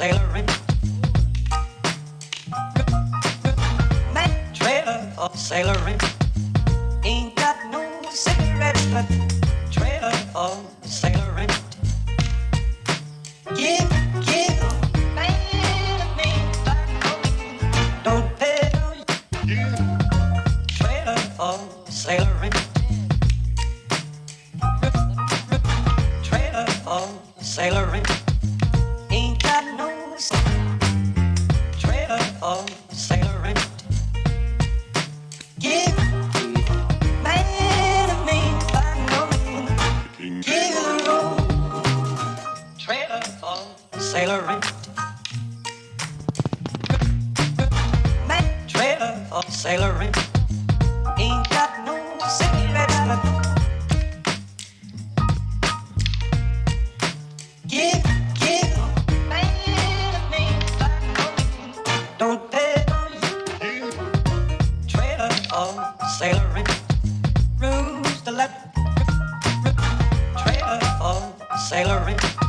sailor rent. Man, trailer for sailor rent. Ain't got no cigarettes, but trailer for sailor rent. Give, man, a man, don't pay no trailer for sailor rent. Trailer for sailor rent. Ain't got no trailer for sailor rent. Give, man, a man, no man, give the road. Trailer for sailor rent. Man, trailer for sailor rent. Ain't got no cigarettes, but give, man, a man, don't pay no you. Trailer for sailor rent. Rooms to let. Trailer for sailor rent.